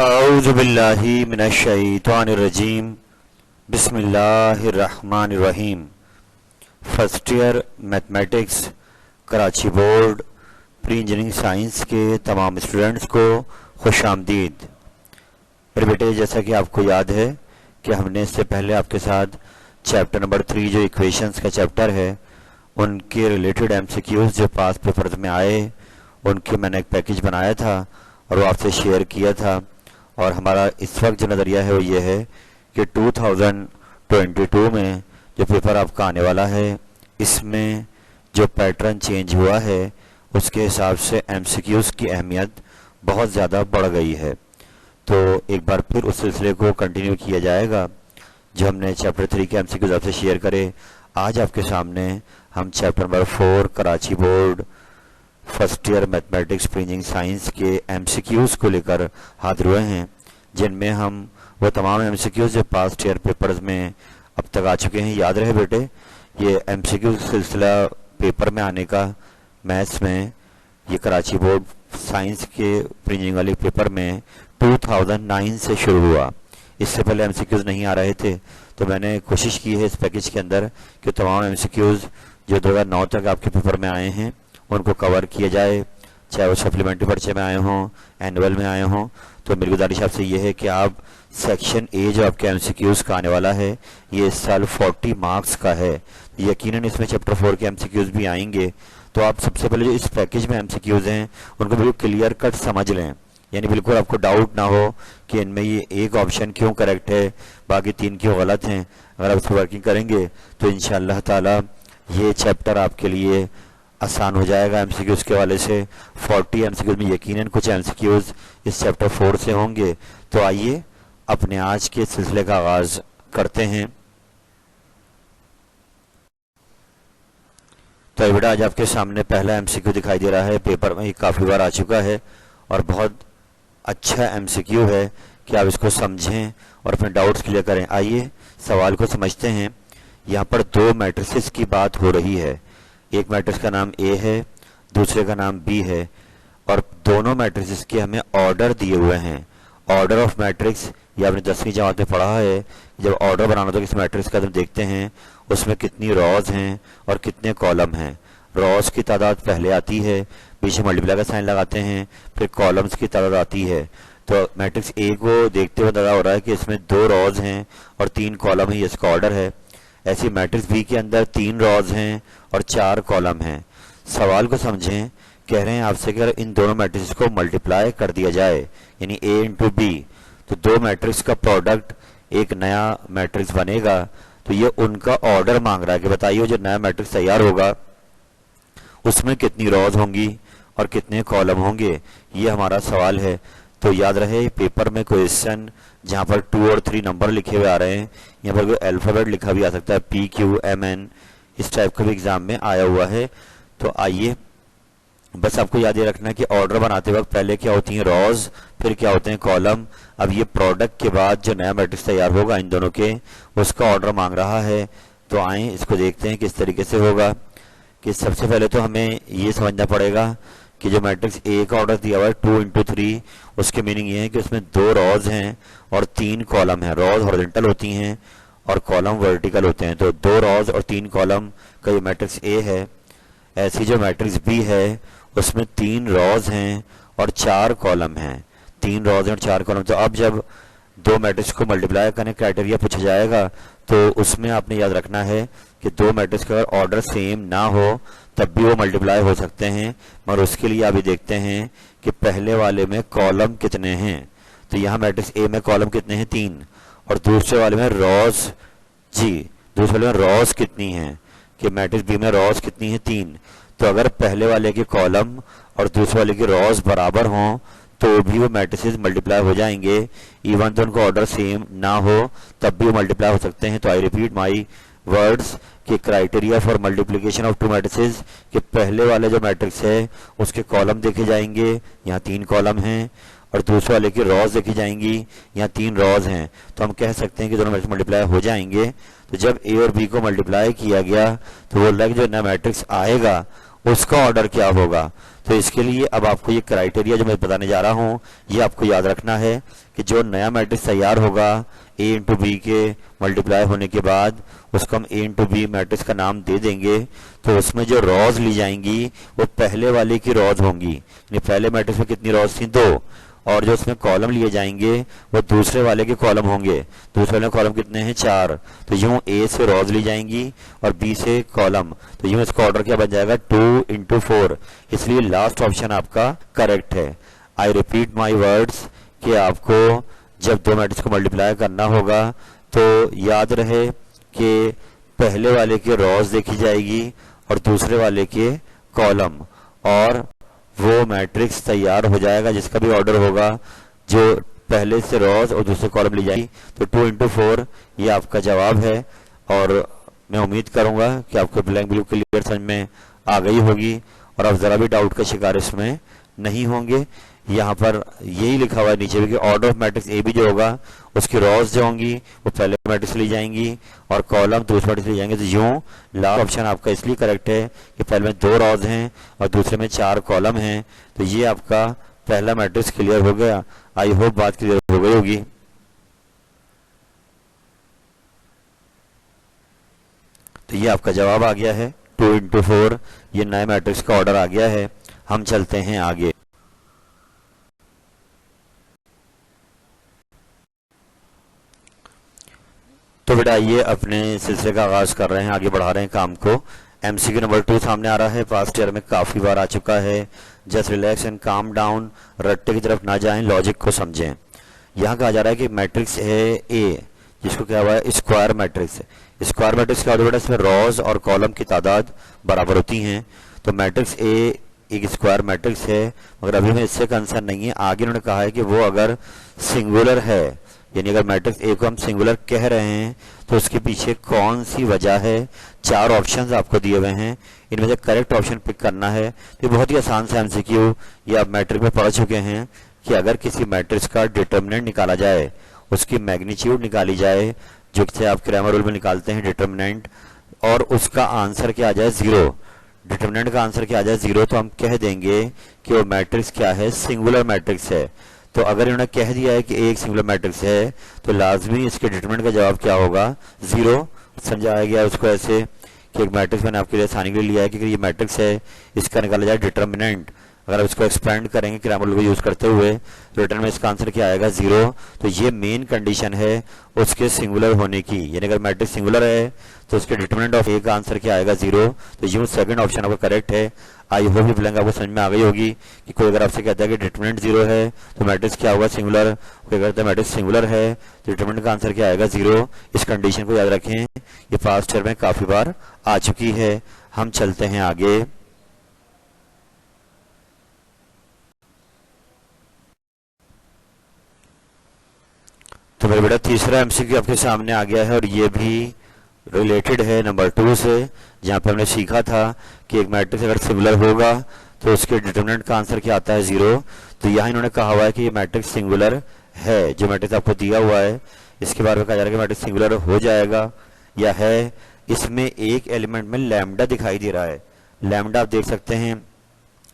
औज़ु बिल्लाहि मिनश शैतानिर रजीम। बिस्मिल्लाहिर्रहमानिर्रहीम। First year mathematics Karachi board pre engineering science के तमाम स्टूडेंट्स को खुशामदीद। मेरे बेटे, जैसा कि आपको याद है कि हमने इससे पहले आपके साथ चैप्टर नंबर 3 जो इक्वेशंस का चैप्टर है उनके रिलेटेड एमसीक्यूज जो पास पेपर्स में आए उनके मैंने एक पैकेज बनाया था और वो आपसे शेयर किया था। और हमारा इस वक्त जो नज़रिया है वो ये है कि 2022 में जो पेपर आपका आने वाला है इसमें जो पैटर्न चेंज हुआ है उसके हिसाब से एमसीक्यूज की अहमियत बहुत ज़्यादा बढ़ गई है। तो एक बार फिर उस सिलसिले को कंटिन्यू किया जाएगा जो हमने चैप्टर 3 के एमसीक्यूज आपसे शेयर करे। आज आपके सामने हम chapter number 4 Karachi board first year mathematics pre engineering science के एमसीक्यूज को लेकर हाजिर हुए हैं, जिनमें हम वो तमाम एमसीक्यूज जो पास्ट ईयर पेपर्स में अब तक आ चुके हैं। याद रहे बेटे, ये एमसीक्यू सिलसिला पेपर में आने का मैथ्स में ये कराची बोर्ड साइंस के प्री इंजीनियरिंग वाले पेपर में 2009 से शुरू हुआ। इससे पहले एमसीक्यूज नहीं आ रहे थे, तो मैंने कोशिश की है इस पैकेज के अंदर कि तमाम एमसीक्यूज जो 2009 तक आपके पेपर में आए हैं उनको कवर किया जाए, चाहे वो सप्लीमेंट्री पर्चे में आए हों, एनुअल में आए हों। तो मेरी गुजारिश आपसे ये है कि आप सेक्शन ए जो आपके एमसीक्यूज का आने वाला है ये इस साल 40 मार्क्स का है। यकीनन इसमें चैप्टर 4 के एमसीक्यूज भी आएंगे, तो आप सबसे पहले जो इस पैकेज में एमसीक्यूज हैं उनको बिल्कुल क्लियर कट समझ लें, यानी बिल्कुल आपको डाउट ना हो कि इनमें ये एक ऑप्शन क्यों करेक्ट है बाकी 3 क्यों गलत हैं। अगर आप इस पर वर्किंग करेंगे तो इंशाअल्लाह ताला ये चैप्टर आपके लिए आसान हो जाएगा। एमसीक्यूज के वाले से 40 एमसीक्यूज में यकीनन कुछ एमसीक्यूज इस चैप्टर 4 से होंगे। तो आइए अपने आज के सिलसिले का आगाज करते हैं। तो बेटा, आज आपके सामने पहला एमसीक्यू दिखाई दे रहा है, पेपर में काफ़ी बार आ चुका है और बहुत अच्छा एमसीक्यू है कि आप इसको समझें और अपने डाउट्स क्लियर करें। आइए सवाल को समझते हैं। यहाँ पर 2 मैट्रिसेस की बात हो रही है। एक मैट्रिक्स का नाम ए है, दूसरे का नाम बी है, और दोनों मैट्रिक्स के हमें ऑर्डर दिए हुए हैं। ऑर्डर ऑफ मैट्रिक्स ये आपने 10वीं जमात में पढ़ा है। जब ऑर्डर बनाना तो किस मैट्रिक्स का हम देखते हैं उसमें कितनी रॉज हैं और कितने कॉलम हैं। रॉज की तादाद पहले आती है, पीछे मल्टीप्लाई का साइन लगाते हैं, फिर कॉलम्स की तादाद आती है। तो मैट्रिक्स ए को देखते हुए अंदाजा हो रहा है कि इसमें 2 रॉज हैं और 3 कॉलम है, ये इसका ऑर्डर है। ऐसी मैट्रिक्स बी के अंदर 3 रॉज हैं और 4 कॉलम हैं। सवाल को समझें, कह रहे हैं आपसे कि अगर इन दोनों मैट्रिक्स को मल्टीप्लाई कर दिया जाए यानी ए इंटू बी, तो 2 मैट्रिक्स का प्रोडक्ट एक नया मैट्रिक्स बनेगा। तो ये उनका ऑर्डर मांग रहा है कि बताइए जो नया मैट्रिक्स तैयार होगा उसमें कितनी रॉज होंगी और कितने कॉलम होंगे, ये हमारा सवाल है। तो याद रहे, पेपर में क्वेश्चन जहाँ पर 2 और 3 नंबर लिखे हुए आ रहे हैं, यहाँ पर कोई अल्फ़ाबेट लिखा भी आ सकता है, PQMN, इस टाइप का भी एग्जाम में आया हुआ है। तो आइए बस आपको याद ये रखना है कि ऑर्डर बनाते वक्त पहले क्या होती हैं रॉज, फिर क्या होते हैं कॉलम। अब ये प्रोडक्ट के बाद जो नया मैट्रिक्स तैयार होगा इन दोनों के, उसका ऑर्डर मांग रहा है। तो आए इसको देखते हैं किस तरीके से होगा। कि सबसे पहले तो हमें ये समझना पड़ेगा कि जो मैट्रिक्स ए का ऑर्डर दिया हुआ है 2 इंटू 3, उसके मीनिंग ये है कि उसमें 2 रॉज हैं और 3 कॉलम हैं। रॉज हॉरिजॉन्टल होती हैं और कॉलम वर्टिकल होते हैं। तो 2 रॉज और 3 कॉलम का ये मैट्रिक्स ए है। ऐसी जो मैट्रिक्स बी है उसमें 3 रॉज हैं और 4 कॉलम हैं। 3 रॉज और 4 कॉलम। तो अब जब 2 मैट्रिक्स को मल्टीप्लाई करने क्राइटेरिया पूछा जाएगा तो उसमें आपने याद रखना है कि 2 मैट्रिक्स का अगर ऑर्डर सेम ना हो तब भी वो मल्टीप्लाई हो सकते हैं, मगर उसके लिए आप ये देखते हैं कि पहले वाले में कॉलम कितने हैं। तो यहाँ मैट्रिक्स ए में कॉलम कितने हैं, 3, और दूसरे वाले में रॉज, जी दूसरे वाले में रॉज कितनी हैं कि मैट्रिक्स बी में रॉज कितनी है, 3। तो अगर पहले वाले के कॉलम और दूसरे वाले की रॉज बराबर हों तो भी वो मैट्रिसेस मल्टीप्लाई हो जाएंगे। इवन तो उनको ऑर्डर सेम ना हो तब भी वो मल्टीप्लाई हो सकते हैं। तो आई रिपीट माई वर्ड्स कि criteria for multiplication of 2 matrices कि पहले वाले जो मैट्रिक्स है उसके कॉलम देखे जाएंगे, यहाँ 3 कॉलम हैं, और दूसरे वाले की रॉज देखी जाएंगी, यहाँ 3 रॉज हैं। तो हम कह सकते हैं कि दोनों मैट्रिक्स मल्टीप्लाई हो जाएंगे। तो जब ए और बी को मल्टीप्लाई किया गया तो वो लग जो नया मैट्रिक्स आएगा उसका ऑर्डर क्या होगा। तो इसके लिए अब आपको ये क्राइटेरिया जो मैं बताने जा रहा हूँ ये आपको याद रखना है कि जो नया मैट्रिक्स तैयार होगा a इंटू बी के मल्टीप्लाई होने के बाद उसको हम a इंटू बी मैट्रिक्स का नाम दे देंगे। तो उसमें जो रॉज ली जाएंगी वो पहले वाले की रॉज होंगी, यानी पहले मैट्रिक्स में कितनी रॉज थी, 2, और जो उसमें कॉलम लिए जाएंगे वो दूसरे वाले के कॉलम होंगे। दूसरे वाले कॉलम कितने हैं, 4। तो यूं ए से रॉज ली जाएंगी और बी से कॉलम, तो यूं इसका ऑर्डर क्या बन जाएगा, 2 इंटू 4। इसलिए लास्ट ऑप्शन आपका करेक्ट है। आई रिपीट माई वर्ड्स कि आपको जब दो मैट्रिक्स को मल्टीप्लाई करना होगा तो याद रहे कि पहले वाले के रॉज देखी जाएगी और दूसरे वाले के कॉलम, और वो मैट्रिक्स तैयार हो जाएगा जिसका भी ऑर्डर होगा, जो पहले से रॉज और दूसरे कॉलम ली जाएगी। तो 2 इंटू 4 ये आपका जवाब है। और मैं उम्मीद करूंगा कि आपको ब्लैंक ब्लू क्लियर समझ में आ गई होगी और आप ज़रा भी डाउट का शिकार इसमें नहीं होंगे। यहाँ पर यही लिखा हुआ है नीचे भी कि order of matrix A B जो होगा उसकी रॉज जो होंगी वो पहले मैट्रिक्स ली जाएंगी और कॉलम दूसरे मैट्रिक्स ली जाएंगे। तो यूं लास्ट ऑप्शन आपका इसलिए करेक्ट है कि पहले में 2 रॉज हैं और दूसरे में 4 कॉलम हैं। तो ये आपका पहला मैट्रिक्स क्लियर हो गया। आई होप बात क्लियर हो गई होगी। तो ये आपका जवाब आ गया है 2 इंटू 4, ये नए मैट्रिक्स का ऑर्डर आ गया है। हम चलते हैं आगे। तो बेटा ये अपने सिलसिले का आगाज कर रहे हैं, आगे बढ़ा रहे हैं काम को। एमसीक्यू नंबर 2 सामने आ रहा है, पास्ट ईयर में काफी बार आ चुका है। Just relax and calm down, Ratte की तरफ ना जाएं, लॉजिक को समझें। यहाँ कहा जा रहा है कि मैट्रिक्स है ए, जिसको क्या हुआ है, स्क्वायर मैट्रिक्स। स्क्वायर मैट्रिक्स क्या होता है बेटा, इसमें रॉज और कॉलम की तादाद बराबर होती हैं। तो मैट्रिक्स ए एक स्क्वायर मैट्रिक्स है, मगर अभी में इससे कंसर्न नहीं है। आगे उन्होंने कहा है कि वो अगर सिंगुलर है, यानी अगर मैट्रिक्स ए को हम सिंगुलर कह रहे हैं तो उसके पीछे कौन सी वजह है। 4 ऑप्शंस आपको दिए हुए हैं, इनमें से करेक्ट ऑप्शन पिक करना है। तो बहुत ही आसान सा एमसीक्यू, ये आप मैट्रिक में पढ़ चुके हैं कि अगर किसी मैट्रिक्स का डिटर्मिनेंट निकाला जाए, उसकी मैग्नीट्यूड निकाली जाए, जो कि आप क्रैमर रूल में निकालते हैं डिटर्मिनेंट, और उसका आंसर क्या आ जाए 0, डिटर्मिनेंट का आंसर क्या आ जाए 0, तो हम कह देंगे कि वो मैट्रिक्स क्या है, सिंगुलर मैट्रिक्स है। तो अगर इन्होंने कह दिया है कि एक सिंगुलर मैट्रिक्स है तो लाजमी इसके डिटरमिनेंट का जवाब क्या होगा, 0। समझाया गया उसको ऐसे कि एक मैट्रिक्स मैंने आपके लिए आसानी के लिए लिया है कि ये मैट्रिक्स है, इसका निकाला जाए डिटरमिनेंट। अगर आप इसको एक्सपेंड करेंगे क्रैमर रूल को यूज करते हुए तो रिटर्न में इसका आंसर क्या आएगा, 0। तो ये मेन कंडीशन है उसके सिंगुलर होने की, यानी अगर मैट्रिक्स सिंगुलर है तो उसके डिटरमिनेंट ऑफ ए का आंसर क्या आएगा, 0। तो यूं सेकंड ऑप्शन आपका करेक्ट है। आई होप ये ब्लैंक आपको समझ में आ गई होगी कि कोई अगर आपसे कहता है कि डिटरमिनेंट 0 है तो मैट्रिक्स क्या होगा, सिंगुलर। कोई कहता है मैट्रिक्स सिंगुलर है तो डिटरमिनेंट का आंसर क्या आएगा, 0। इस कंडीशन को याद रखें, ये पास्ट ईयर में काफी बार आ चुकी है। हम चलते हैं आगे। तो मेरे बेटा तीसरा एमसीक्यू आपके सामने आ गया है और ये भी रिलेटेड है नंबर 2 से, जहाँ पे हमने सीखा था कि एक मैट्रिक्स अगर सिंगुलर होगा तो उसके डिटरमिनेंट का आंसर क्या आता है, 0। तो यहाँ इन्होंने कहा हुआ है कि ये मैट्रिक्स सिंगुलर है। जो मैट्रिक्स आपको दिया हुआ है इसके बारे में कहा जा रहा है कि मैट्रिक्स सिंगुलर हो जाएगा या है। इसमें एक एलिमेंट में लैम्डा दिखाई दे रहा है। लैम्डा आप देख सकते हैं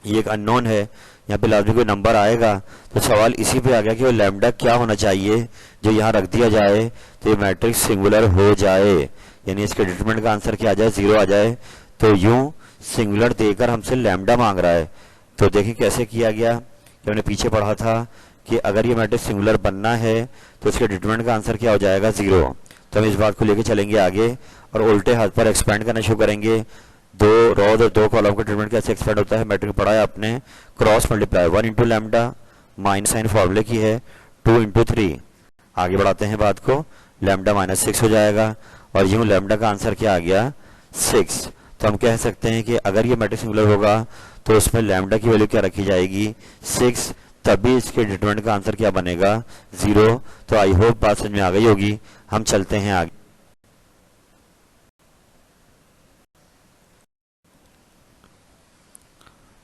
ये एक अननोन है, यहाँ पे लाजमी कोई नंबर आएगा। तो सवाल इसी पे आ गया कि वो लैम्डा क्या होना चाहिए जो यहाँ रख दिया जाए तो ये मैट्रिक्स सिंगुलर हो जाए, यानी इसके डिटरमिनेंट का आंसर क्या आ जाए, 0 आ जाए। तो यूं सिंगुलर देकर हमसे लैम्डा मांग रहा है। तो देखिए कैसे किया गया कि हमने पीछे पढ़ा था कि अगर ये मैट्रिक्स सिंगुलर बनना है तो इसके डिटरमिनेंट का आंसर क्या हो जाएगा, 0। तो हम इस बात को लेकर चलेंगे आगे और उल्टे हाथ पर एक्सपेंड करना शुरू करेंगे। 2 रॉज और 2 कॉलम का डिटरमिनेंट कैसे एक्सपेंड होता है, मैट्रिक पढ़ा है आपने, cross multiply 1 into lambda, minus sine फॉर्मूले की है, 2 इंटू 3। आगे बढ़ाते हैं बात को, लैम्डा -6 हो जाएगा और यूं लैम्डा का आंसर क्या आ गया, 6। तो हम कह सकते हैं कि अगर ये मैट्रिक्स सिंगुलर होगा तो उसमें लैम्डा की वैल्यू क्या रखी जाएगी, 6, तभी इसके डिटरमिनेंट का आंसर क्या बनेगा, 0। तो आई होप बात समझ में आ गई होगी। हम चलते हैं आगे।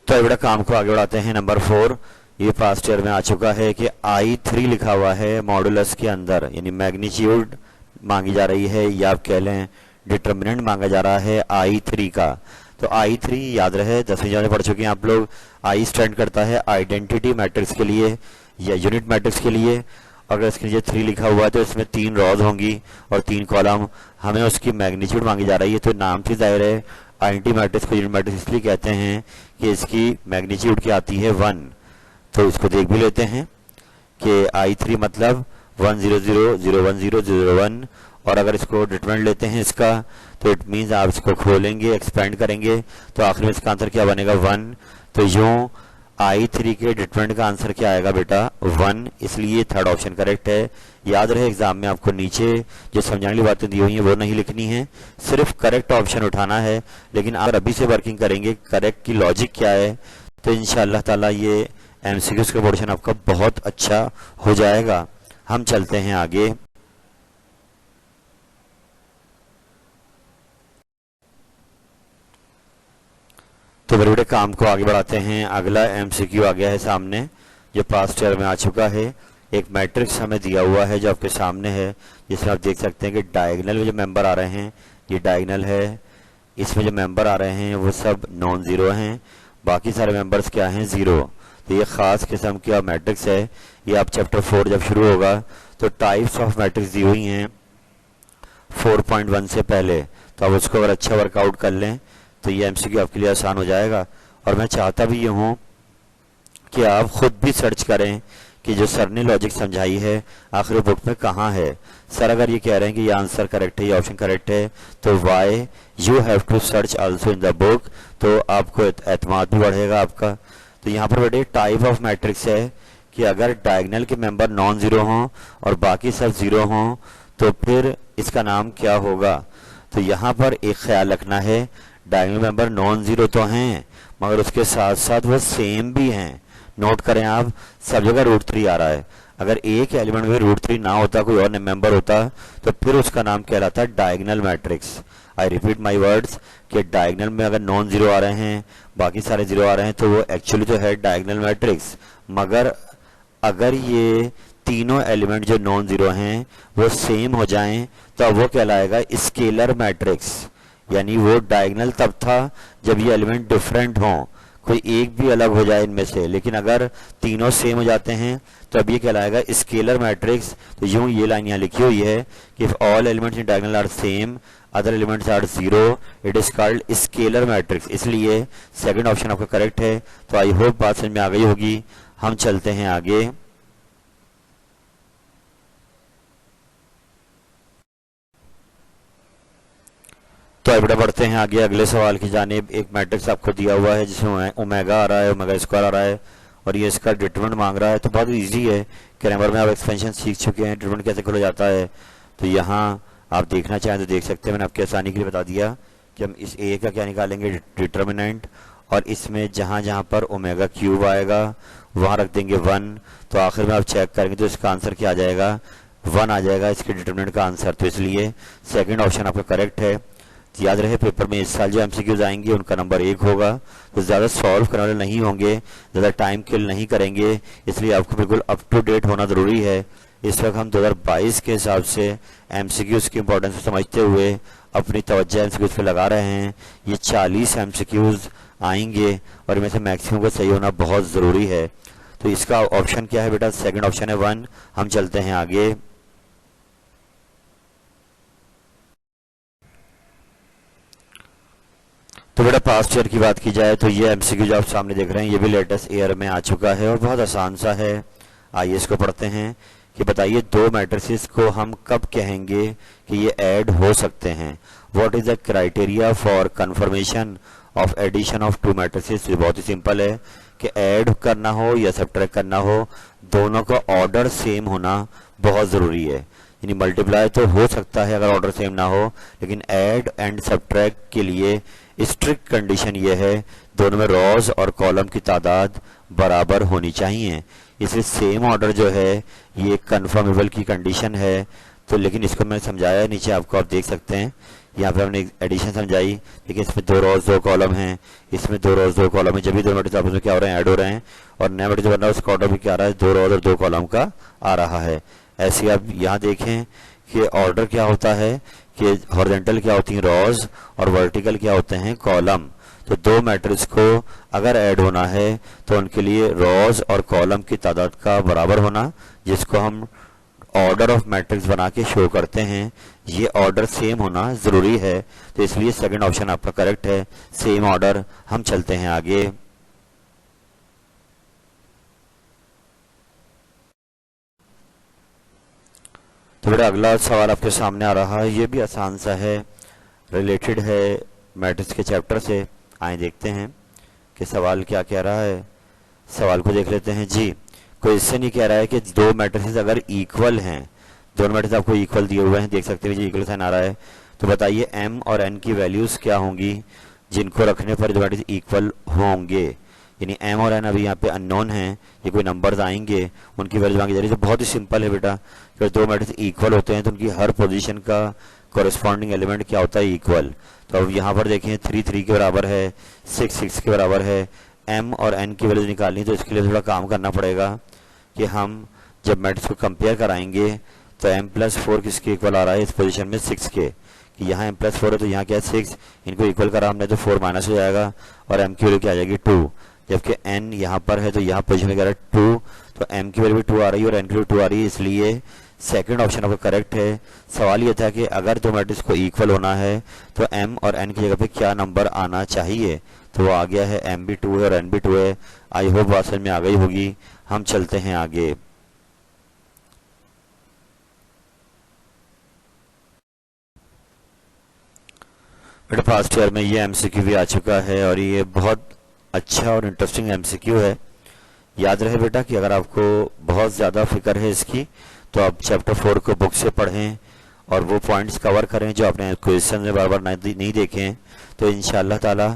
तो बड़ा काम को आगे बढ़ाते हैं। नंबर 4 ये पास्ट ईयर में आ चुका है कि I3 लिखा हुआ है मॉडुलस के अंदर, यानी मैग्नीट्यूड मांगी जा रही है या आप कह लें डिटरमिनेंट मांगा जा रहा है I3 का। तो I3 याद रहे 10वीं जमाने पढ़ चुके हैं आप लोग। I स्टैंड करता है आइडेंटिटी मैट्रिक्स के लिए या यूनिट मैट्रिक्स के लिए। अगर इसके नीचे 3 लिखा हुआ है तो इसमें 3 रॉज होंगी और 3 कॉलम। हमें उसकी मैग्नीट्यूड मांगी जा रही है, तो नाम से जाहिर है आइडेंटिटी मैट्रिक्स को यूनिट मैट्रिक्स इसलिए कहते हैं कि इसकी मैग्नीट्यूड क्या आती है 1। तो इसको देख भी लेते हैं कि I3 मतलब 100010001। और अगर इसको डिटरमिनेंट लेते हैं इसका, तो इट मीन्स आप इसको खोलेंगे, एक्सपेंड करेंगे, तो आखिर में इसका आंसर क्या बनेगा 1। तो यूं I3 के डिटरमिनेंट का आंसर क्या आएगा बेटा 1, इसलिए थर्ड ऑप्शन करेक्ट है। याद रहे एग्जाम में आपको नीचे जो समझाने वाली बातें दी हुई हैं वो नहीं लिखनी है, सिर्फ करेक्ट ऑप्शन उठाना है। लेकिन अगर अभी से वर्किंग करेंगे करेक्ट की लॉजिक क्या है, तो इंशाअल्लाह ताला ये MCQs का पोर्शन आपका बहुत अच्छा हो जाएगा। हम चलते हैं आगे। तो बड़े बड़े काम को आगे बढ़ाते हैं। अगला MCQ आ गया है सामने, जो पास्ट ईयर में आ चुका है। एक मैट्रिक्स हमें दिया हुआ है जो आपके सामने है, जिसमें आप देख सकते हैं कि डायगोनल में जो मेंबर आ रहे हैं ये डायगोनल है, इसमें जो मेंबर आ रहे हैं वो सब नॉन ज़ीरो हैं, बाकी सारे मेंबर्स क्या हैं 0। तो ये ख़ास किस्म की मैट्रिक्स है। ये आप चैप्टर 4 जब शुरू होगा तो टाइप्स ऑफ मैट्रिक्स दी हुई हैं 4.1 से पहले, तो आप उसको अगर अच्छा वर्कआउट कर लें तो ये MCQ आपके लिए आसान हो जाएगा। और मैं चाहता भी ये हूँ कि आप खुद भी सर्च करें कि जो सर ने लॉजिक समझाई है आखिरी बुक में कहाँ है। सर अगर ये कह रहे हैं कि ये आंसर करेक्ट है, ये ऑप्शन करेक्ट है, तो why you have to search also in the book, तो आपको एतमाद भी बढ़ेगा आपका। तो यहाँ पर बेटे टाइप ऑफ मैट्रिक्स है कि अगर डायगोनल के मेंबर नॉन ज़ीरो हों और बाकी सब ज़ीरो हों तो फिर इसका नाम क्या होगा। तो यहाँ पर एक ख्याल रखना है, डायगोनल मेंबर नॉन ज़ीरो तो हैं मगर उसके साथ साथ वो सेम भी हैं। नोट करें आप, सब जगह √3 आ रहा है। अगर एक एलिमेंट में √3 ना होता, कोई और मेंबर होता, तो फिर उसका नाम कहलाता है diagonal matrix. I repeat my words कि डायगोनल में अगर नॉन ज़ीरो आ रहे हैं, बाकी सारे ज़ीरो आ रहे हैं, तो वो एक्चुअली तो है डायगोनल मैट्रिक्स। मगर अगर ये तीनों एलिमेंट जो नॉन ज़ीरो हैं वो सेम हो जाएं तो अब वो कहलाएगा स्केलर मैट्रिक्स। यानी वो डायगोनल तब था जब ये एलिमेंट डिफरेंट हों, कोई एक भी अलग हो जाए इनमें से, लेकिन अगर तीनों सेम हो जाते हैं तो अब ये कहलाएगा स्केलर मैट्रिक्स। तो यूं ये लाइन यहाँ लिखी हुई है कि if all elements in diagonal are same, other elements are zero, it is called scalar matrix. इसलिए सेकंड ऑप्शन आपका करेक्ट है। तो आई होप बात समझ में आ गई होगी। हम चलते हैं आगे। तो अब बढ़ते हैं आगे अगले सवाल की जानिब। एक मैट्रिक्स आपको दिया हुआ है जिसमें ओमेगा आ रहा है, ओमेगा स्क्वायर आ रहा है और ये इसका डिटरमिनेंट मांग रहा है। तो बहुत इजी है, ग्रामर में आप एक्सपेंशन सीख चुके हैं, डिटरमिनेंट कैसे खोला जाता है। तो यहाँ आप देखना चाहें तो देख सकते हैं, मैंने आपकी आसानी के लिए बता दिया कि हम इस ए का क्या निकालेंगे डिटरमिनेंट, और इसमें जहाँ जहाँ पर ओमेगा क्यूब आएगा वहाँ रख देंगे 1। तो आखिर में आप चेक करेंगे तो इसका आंसर क्या आ जाएगा 1 आ जाएगा, इसके डिटरमिनेंट का आंसर। तो इसलिए सेकेंड ऑप्शन आपका करेक्ट है। याद रहे पेपर में इस साल जो MCQs आएंगे उनका नंबर 1 होगा, तो ज़्यादा सॉल्व करने वाले नहीं होंगे, ज़्यादा टाइम किल नहीं करेंगे, इसलिए आपको बिल्कुल अप टू डेट होना ज़रूरी है। इस वक्त हम 2022 के हिसाब से MCQs की इंपॉर्टेंस को समझते हुए अपनी तवज्जो MCQs पे लगा रहे हैं। ये 40 MCQs आएंगे और इनमें से मैक्सिमम का सही होना बहुत ज़रूरी है। तो इसका ऑप्शन क्या है बेटा, सेकेंड ऑप्शन है 1। हम चलते हैं आगे। तो बेटा पास्ट ईयर की बात की जाए तो ये MCQ जो आप सामने देख रहे हैं ये भी लेटेस्ट ईयर में आ चुका है और बहुत आसान सा है। आइए इसको पढ़ते हैं कि बताइए दो मैट्रिसेस को हम कब कहेंगे कि ये ऐड हो सकते हैं। What is the criteria for confirmation of addition of two matrices. ये बहुत ही सिंपल है कि ऐड करना हो या सब्ट्रैक्ट करना हो, दोनों का ऑर्डर सेम होना बहुत ज़रूरी है। यानी मल्टीप्लाई तो हो सकता है अगर ऑर्डर सेम ना हो, लेकिन ऐड एंड सब्ट्रैक्ट के लिए स्ट्रिक्ट कंडीशन ये है दोनों में रॉज और कॉलम की तादाद बराबर होनी चाहिए। इसलिए सेम ऑर्डर जो है ये कन्फर्मेबल की कंडीशन है। तो लेकिन इसको मैं समझाया नीचे, आपको आप देख सकते हैं यहाँ पे हमने एडिशन समझाई, लेकिन इसमें 2 रॉज 2 कॉलम हैं, इसमें 2 रॉज 2 कॉलम है। जब भी दोनों मैट्रिक्स आपस में क्या हो रहे हैं, ऐड हो रहे हैं, और नया मैट्रिक्स बन रहा है उसका ऑर्डर भी क्या आ रहा है, 2 रॉज और 2 कॉलम का आ रहा है। ऐसे आप यहाँ देखें कि ऑर्डर क्या होता है कि हॉरिजॉन्टल क्या होती हैं रॉज और वर्टिकल क्या होते हैं कॉलम। तो दो मैट्रिक्स को अगर ऐड होना है तो उनके लिए रॉज और कॉलम की तादाद का बराबर होना, जिसको हम ऑर्डर ऑफ मैट्रिक्स बना के शो करते हैं, ये ऑर्डर सेम होना ज़रूरी है। तो इसलिए सेकंड ऑप्शन आपका करेक्ट है, सेम ऑर्डर। हम चलते हैं आगे। तो बेटा अगला सवाल आपके सामने आ रहा है, ये भी आसान सा है, रिलेटेड है मैट्रिक्स के चैप्टर से। आए देखते हैं कि सवाल क्या कह रहा है। सवाल को देख लेते हैं जी। कोई इससे नहीं कह रहा है कि दो मैट्रिसेस अगर इक्वल हैं, दोनों मैट्रिक्स आपको इक्वल दिए हुए हैं, देख सकते हैं जी इक्वल साइन आ रहा है, तो बताइए m और n की वैल्यूज़ क्या होंगी जिनको रखने पर दो मैट्रिक्स इक्वल होंगे। यानी m और n अभी यहाँ पे अननोन हैं, ये कोई नंबर्स आएंगे, उनकी वैल्यू मांगी जा रही है। तो बहुत ही सिंपल है बेटा, अगर दो मैट्रिक्स इक्वल होते हैं तो उनकी हर पोजीशन का कॉरेस्पॉन्डिंग एलिमेंट क्या होता है, इक्वल। तो अब यहाँ पर देखें 3 3 के बराबर है, 6 6 के बराबर है। m और n की वैल्यूज निकालनी, तो इसके लिए थोड़ा काम करना पड़ेगा कि हम जब मैट्रिक्स को कंपेयर कराएंगे तो m+4 किसके इक्वल आ रहा है इस पोजीशन में, 6 के। कि यहाँ m+4 है तो यहाँ क्या है 6, इनको इक्वल करा हमने तो 4 माइनस हो जाएगा और m की वैल्यू क्या आ जाएगी 2। जबकि n यहाँ पर है तो यहाँ पोजीशन में कह रहा है 2, तो m की वैल्यू भी 2 आ रही है और n की वैल्यू 2 आ रही है, इसलिए सेकंड ऑप्शन आपका करेक्ट है। सवाल ये था कि अगर दो मैट्रिक्स को इक्वल होना है तो m और n की जगह पे क्या नंबर आना चाहिए, तो वो आ गया है m भी 2 है और n भी 2 है। आई होप बात समझ में आ गई होगी। हम चलते हैं आगे। मेरे पास्ट ईयर में ये एमसीक्यू भी आ चुका है और ये बहुत अच्छा और इंटरेस्टिंग एमसीक्यू है। याद रहे बेटा कि अगर आपको बहुत ज़्यादा फिक्र है इसकी, तो आप चैप्टर 4 को बुक से पढ़ें और वो पॉइंट्स कवर करें जो आपने क्वेश्चन में बार बार नहीं देखे हैं। तो इंशाअल्लाह ताला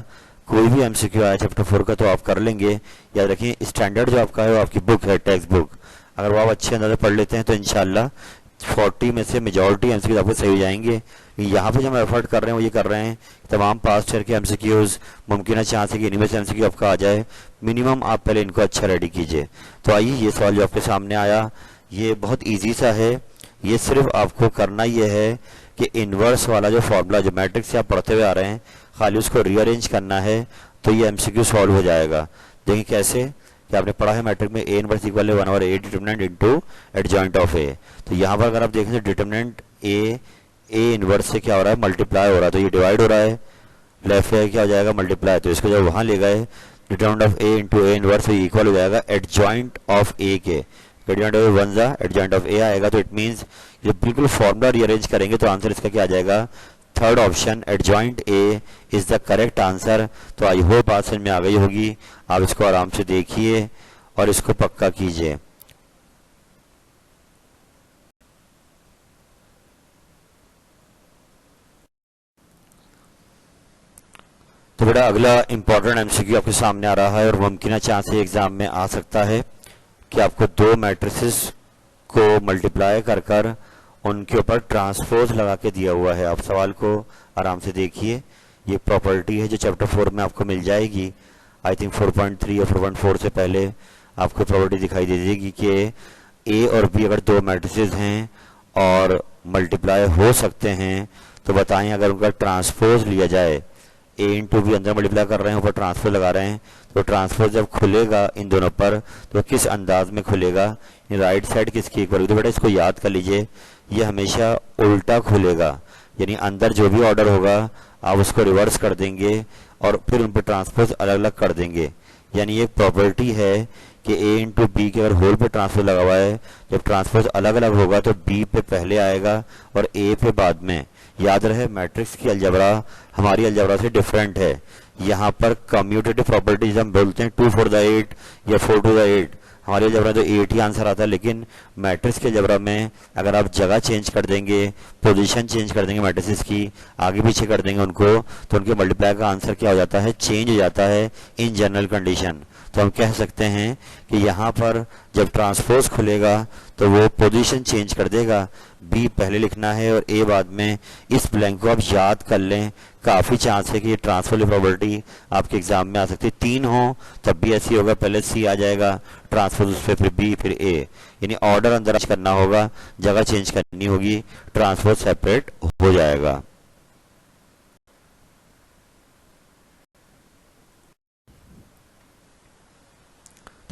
कोई भी एमसीक्यू आया चैप्टर 4 का तो आप कर लेंगे। याद रखिए स्टैंडर्ड जो आपका है वो आपकी बुक है, टेक्स्ट बुक, अगर वो आप अच्छे अंदाज पढ़ लेते हैं तो इंशाअल्लाह 40 में से मेजॉरिटी एमसीक्यूज आपको सही हो जाएंगे। यहाँ पे जो हम एफर्ट कर रहे हैं वो ये कर रहे हैं तमाम पास्ट ईयर के एमसीक्यूज, मुमकिन चांस है कि इनमें से एमसीक्यू आपका आ जाए, मिनिमम आप पहले इनको अच्छा रेडी कीजिए। तो आइए ये सवाल जो आपके सामने आया ये बहुत ईजी सा है। ये सिर्फ आपको करना ये है कि इन्वर्स वाला जो फॉर्मूला जो मैट्रिक्स से आप पढ़ते हुए आ रहे हैं, खाली उसको रीअरेंज करना है तो ये एमसीक्यू सॉल्व हो जाएगा। देखिए कैसे, कि आपने पढ़ा है मैट्रिक में a इनवर्स इक्वल है 1/a determinant into adjoint of a। तो यहाँ पर अगर आप देखें तो डिटरमिनेंट a इनवर्स से क्या हो रहा है, मल्टीप्लाई हो रहा है, तो ये डिवाइड हो रहा है, लेफ्ट है क्या हो जाएगा मल्टीप्लाई। तो इसको जब वहाँ ले गए determinant of a into a inverse तो इक्वल हो जाएगा एडजॉइंट ऑफ a के। एडजॉइंट ऑफ वन जा एडजॉइंट ऑफ a आएगा, तो इट मीन्स जब बिल्कुल फॉर्मूला रीअरेंज करेंगे तो आंसर इसका क्या आ जाएगा, third option adjoint a is the correct answer. तो आई होप बात समझ में आ गई होगी। आप इसको आराम से देखिए और इसको पक्का कीजिए। तो बेटा अगला इंपॉर्टेंट एमसीक्यू आपके सामने आ रहा है और मुमकिन चांस है एग्जाम में आ सकता है कि आपको दो मैट्रिसेस को मल्टीप्लाई कर कर उनके ऊपर ट्रांसपोज लगा के दिया हुआ है। आप सवाल को आराम से देखिए, ये प्रॉपर्टी है जो चैप्टर 4 में आपको मिल जाएगी। आई थिंक 4.3 या 4.4 से पहले आपको प्रॉपर्टी दिखाई दे देगी कि ए और बी अगर दो मैट्रिसेस हैं और मल्टीप्लाई हो सकते हैं तो बताएं अगर उनका ट्रांसपोज लिया जाए, ए इंटू बी अंदर मल्टीप्लाई कर रहे हैं ऊपर ट्रांसपोज लगा रहे हैं, तो ट्रांसपोज जब खुलेगा इन दोनों पर तो किस अंदाज में खुलेगा, राइट साइड किसकी इक्वल होगी। तो बेटा इसको याद कर लीजिए, ये हमेशा उल्टा खुलेगा, यानी अंदर जो भी ऑर्डर होगा आप उसको रिवर्स कर देंगे और फिर उन पर ट्रांसपोज अलग अलग कर देंगे। यानी एक प्रॉपर्टी है कि a इंटू बी के अगर होल पे ट्रांसपोज लगा हुआ है, जब ट्रांसपोज अलग अलग होगा तो b पे पहले आएगा और a पे बाद में। याद रहे मैट्रिक्स की अलजबरा हमारी अलजबरा से डिफरेंट है। यहाँ पर कम्यूटेटिव प्रॉपर्टीज हम बोलते हैं 2 4 द 8 या 4 2 द 8, हमारे अलजबरा तो 8 ही आंसर आता है। लेकिन मैट्रिक्स के अलजबरा में अगर आप जगह चेंज कर देंगे, पोजीशन चेंज कर देंगे मैट्रिसेस की, आगे पीछे कर देंगे उनको, तो उनके मल्टीप्लाई का आंसर क्या हो जाता है, चेंज हो जाता है इन जनरल कंडीशन। तो हम कह सकते हैं कि यहाँ पर जब ट्रांसपोज खुलेगा तो वो पोजीशन चेंज कर देगा, बी पहले लिखना है और ए बाद में। इस ब्लैंक को आप याद कर लें, काफ़ी चांस है कि ये ट्रांसफर प्रॉपर्टी आपके एग्जाम में आ सकती है। 3 हो तब भी ऐसी होगा, पहले सी आ जाएगा ट्रांसफर उस पर, फिर बी फिर ए, यानी ऑर्डर अंदर करना होगा, जगह चेंज करनी होगी, ट्रांसफर सेपरेट हो जाएगा।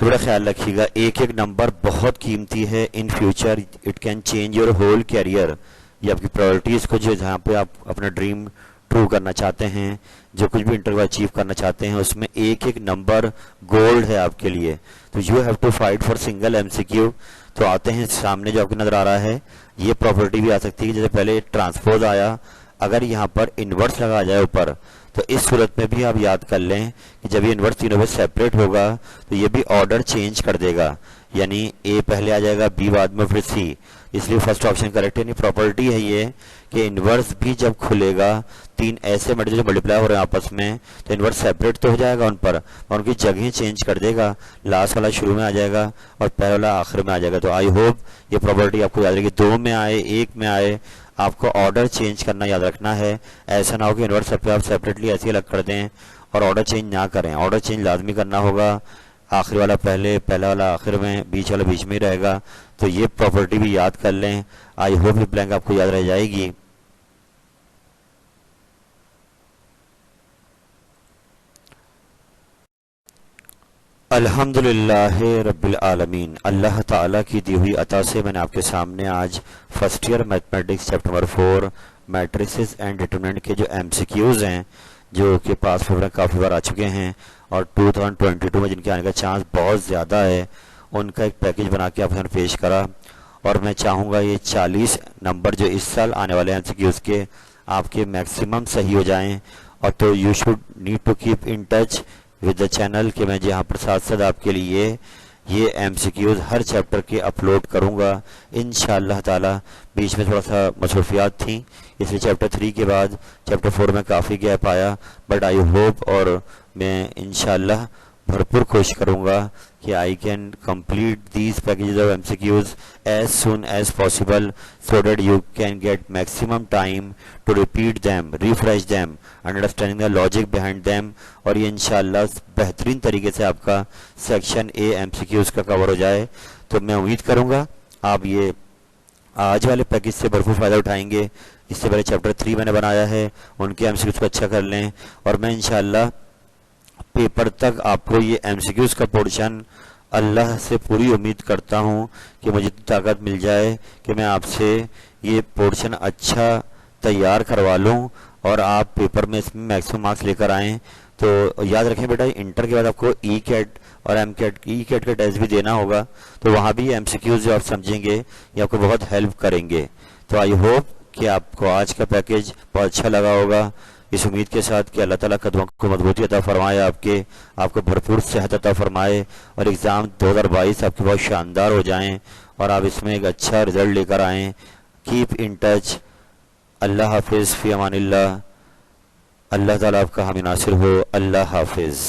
थोड़ा ख्याल रखिएगा, एक एक नंबर बहुत कीमती है। In future it can change your whole career. ये आपकी प्रायोरिटीज़ को, जो जहाँ पे आप अपना ड्रीम ट्रू करना चाहते हैं, जो कुछ भी इंटरव्यू अचीव करना चाहते हैं, उसमें एक एक नंबर गोल्ड है आपके लिए। तो you have to fight for single MCQ. तो आते हैं सामने जो आपको नज़र आ रहा है, ये प्रॉपर्टी भी आ सकती है। जैसे पहले ट्रांसपोज आया, अगर यहाँ पर इन्वर्स लगा जाए ऊपर, तो इस सूरत में भी आप याद कर लें कि जब ये इन्वर्स तीनों में सेपरेट होगा तो ये भी ऑर्डर चेंज कर देगा, यानी ए पहले आ जाएगा, बी बाद में, फिर सी। इसलिए फर्स्ट ऑप्शन करेक्ट है। यानी प्रॉपर्टी है ये कि इन्वर्स भी जब खुलेगा, तीन ऐसे मल्टीपल मल्टीप्लाई हो रहे हैं आपस में, तो इन्वर्स सेपरेट तो हो जाएगा उन पर, और उनकी जगह चेंज कर देगा। लास्ट वाला शुरू में आ जाएगा और पहले वाला आखिर में आ जाएगा। तो आई होप ये प्रॉपर्टी आपको याद रहेगी। दो में आए, एक में आए, आपको ऑर्डर चेंज करना याद रखना है। ऐसा ना हो कि इन्वर्स पे आप सेपरेटली ऐसे अलग कर दें और ऑर्डर चेंज ना करें। ऑर्डर चेंज लाजमी करना होगा। आखिरी वाला पहले, पहला वाला आखिर में, बीच वाला बीच में ही रहेगा। तो ये प्रॉपर्टी भी याद कर लें। आई होप ये ब्लैंक आपको याद रह जाएगी। अल्हम्दुलिल्लाह रब्बिल आलमीन। अल्लाह ताला की दी हुई अता से मैंने आपके सामने आज first year mathematics chapter number 4 matrices and determinant के जो एमसीक्यूज हैं, जो कि पास पेपर में काफ़ी बार आ चुके हैं और 2022 में जिनके आने का चांस बहुत ज़्यादा है, उनका एक पैकेज बना के आपके सामने पेश करा। और मैं चाहूँगा ये 40 नंबर जो इस साल आने वाले एमसीक्यूज के आपके मैक्सिमम सही हो जाएं। और तो you should need to keep in touch with the channel कि मैं जहाँ पर साथ साथ आपके लिए ये एमसीक्यूज हर चैप्टर के अपलोड करूँगा इंशाअल्लाह ताला। बीच में थोड़ा सा मसरूफियात थी, इसलिए चैप्टर 3 के बाद चैप्टर 4 में काफ़ी गैप आया, बट आई होप, और मैं इंशाअल्लाह भरपूर कोशिश करूँगा कि I can complete these packages of MCQs as soon as possible, so that you can get maximum time to repeat them, refresh them, understanding the logic behind them. और ये इंशाअल्लाह बेहतरीन तरीके से आपका सेक्शन ए एमसीक्यूज का cover हो जाए। तो मैं उम्मीद करूँगा आप ये आज वाले पैकेज से भरपूर फ़ायदा उठाएंगे। इससे पहले चैप्टर 3 मैंने बनाया है, उनके एमसीक्यूज को अच्छा कर लें। और मैं इंशाअल्लाह पेपर तक आपको ये एमसीक्यूज का पोर्शन, अल्लाह से पूरी उम्मीद करता हूँ कि मुझे ताकत मिल जाए कि मैं आपसे ये पोर्शन अच्छा तैयार करवा लूँ और आप पेपर में इसमें मैक्सिमम मार्क्स लेकर आएँ। तो याद रखें बेटा, इंटर के बाद आपको ई कैट और एम कैट, ई कैट का टेस्ट भी देना होगा, तो वहाँ भी एमसीक्यूज जो आप समझेंगे ये आपको बहुत हेल्प करेंगे। तो आई होप कि आपको आज का पैकेज बहुत अच्छा लगा होगा। इस उम्मीद के साथ कि अल्लाह ताला कदमों को मजबूती अता फरमाए, आपको भरपूर सेहत अता फरमाए और एग्ज़ाम 2022 आपके बहुत शानदार हो जाएं और आप इसमें एक अच्छा रिजल्ट लेकर आएँ। Keep in touch. अल्लाह हाफिज़, फ़ी अमानिल्लाह। अल्लाह ताला आपका हामी नासिर हो। अल्लाह हाफिज़।